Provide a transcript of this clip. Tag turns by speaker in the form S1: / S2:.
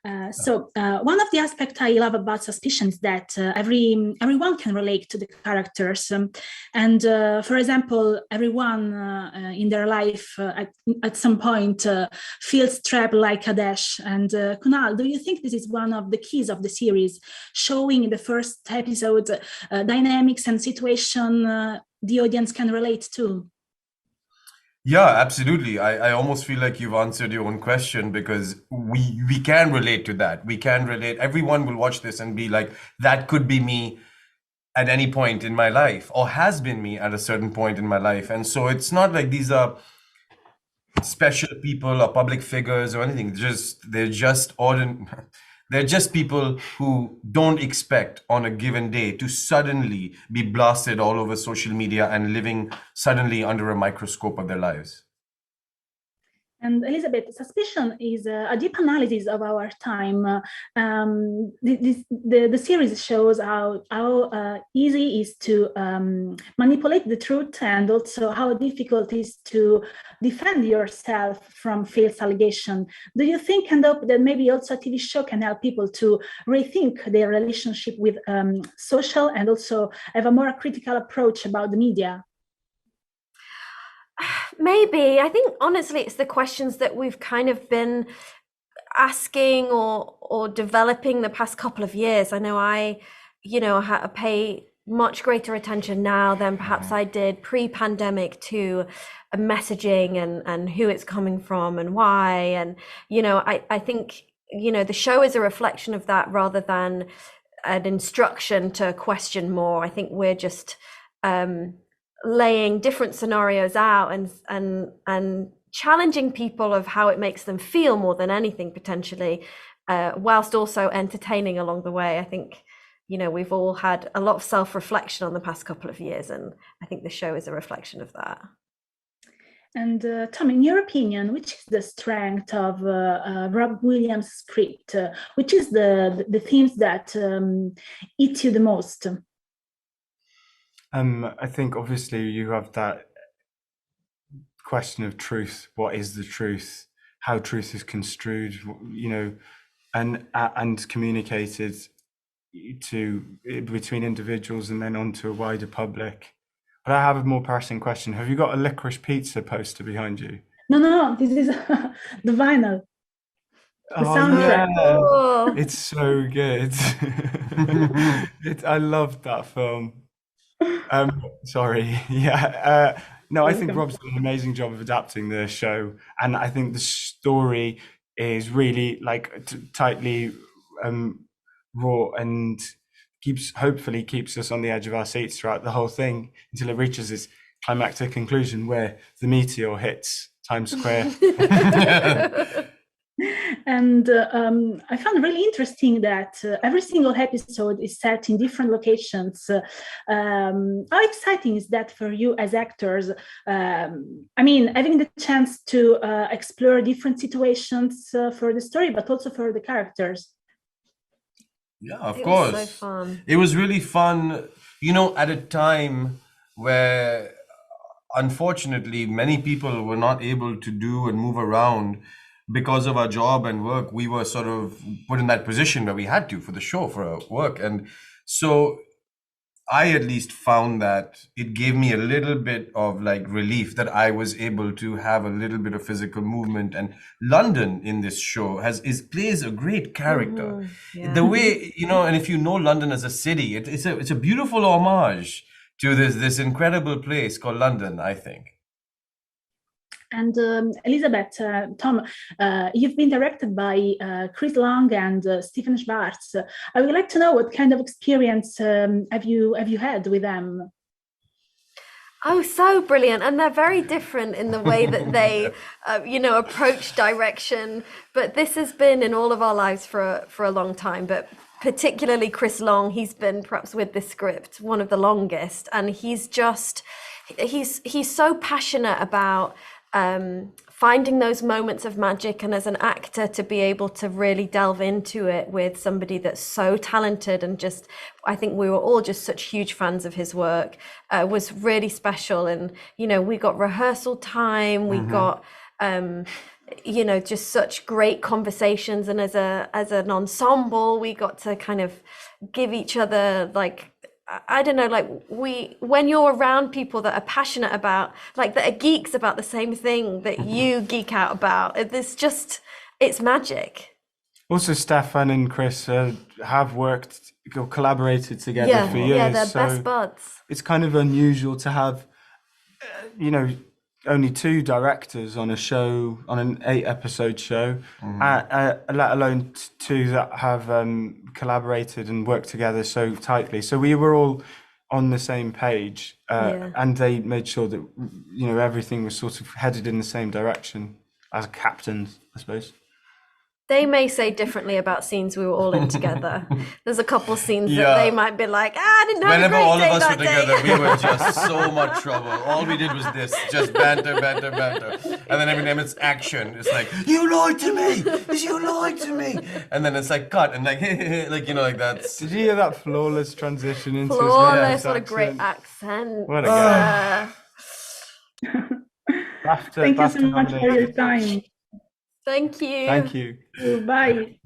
S1: One of the aspects I love about Suspicion is that everyone can relate to the characters, for example, everyone in their life at some point feels trapped like a dash. And Kunal, do you think this is one of the keys of the series, showing in the first episode dynamics and situation the audience can relate to?
S2: Yeah, absolutely. I almost feel like you've answered your own question, because we can relate to that. We can relate. Everyone will watch this and be like, that could be me at any point in my life, or has been me at a certain point in my life. And so it's not like these are special people or public figures or anything. They're just people who don't expect on a given day to suddenly be blasted all over social media and living suddenly under a microscope of their lives.
S1: And Elizabeth, Suspicion is a deep analysis of our time. The series shows how easy it is to manipulate the truth, and also how difficult it is to defend yourself from false allegation. Do you think and hope that maybe also a TV show can help people to rethink their relationship with social, and also have a more critical approach about the media?
S3: Maybe. I think honestly it's the questions that we've kind of been asking or developing the past couple of years. I know I pay much greater attention now than perhaps I did pre-pandemic to messaging and who it's coming from and why. And I think the show is a reflection of that rather than an instruction to question more. I think we're just laying different scenarios out and challenging people of how it makes them feel more than anything, potentially, whilst also entertaining along the way. I think we've all had a lot of self-reflection on the past couple of years, and I think the show is a reflection of that.
S1: And Tom, in your opinion, which is the strength of Rob Williams' script? Which is the themes that hit you the most?
S4: I think obviously you have that question of truth. What is the truth? How truth is construed, and communicated to between individuals and then onto a wider public. But I have a more pressing question. Have you got a licorice pizza poster behind you?
S1: No, this is the vinyl. The soundtrack.
S4: Yeah. Oh. It's so good. I love that film. Sorry. Yeah. No, I think Rob's done an amazing job of adapting the show, and I think the story is really tightly raw and hopefully keeps us on the edge of our seats throughout the whole thing until it reaches its climactic conclusion where the meteor hits Times Square.
S1: And I found really interesting that every single episode is set in different locations. How exciting is that for you as actors? Having the chance to explore different situations for the story, but also for the characters.
S2: Yeah, of course.
S3: It was so fun.
S2: It was really fun, at a time where, unfortunately, many people were not able to do and move around because of our job and work. We were sort of put in that position where we had to for the show, for our work. And so I at least found that it gave me a little bit of relief that I was able to have a little bit of physical movement. And London in this show plays a great character.
S3: Yeah.
S2: The way, and if you know London as a city, it's a beautiful homage to this incredible place called London, I think.
S1: And Elizabeth, Tom, you've been directed by Chris Long and Stephen Schwartz. I would like to know what kind of experience have you had with them?
S3: Oh, so brilliant. And they're very different in the way that they, approach direction. But this has been in all of our lives for a long time. But particularly Chris Long, he's been perhaps with this script one of the longest. And he's so passionate about finding those moments of magic, and as an actor to be able to really delve into it with somebody that's so talented, and just I think we were all just such huge fans of his work, was really special. And we got rehearsal time, we got just such great conversations, and as an ensemble we got to kind of give each other, like, I don't know, like, when you're around people that are passionate about, like, that are geeks about the same thing that you geek out about, it's magic.
S4: Also, Stefan and Chris have worked or collaborated together for years.
S3: Yeah, they're
S4: so
S3: best buds.
S4: It's kind of unusual to have, only 2 directors on a show, on an 8-episode show, let alone 2 that have collaborated and worked together so tightly. So we were all on the same page, and they made sure that everything was sort of headed in the same direction as captains, I suppose.
S3: They may say differently about scenes we were all in together. There's a couple scenes that they might be like, I didn't have
S2: Whenever
S3: a great
S2: all
S3: day
S2: of us
S3: that
S2: were
S3: day.
S2: together, we were just so much trouble. All we did was this, just banter. And then every time it's action, it's like, you lied to me! You lied to me! And then it's like, cut, and like, like that's...
S4: Did you hear that flawless transition into
S3: Flawless,
S4: his
S3: what a great accent.
S4: What a guy.
S1: Thank you so much for your time.
S3: Thank you.
S4: Thank you.
S1: Bye.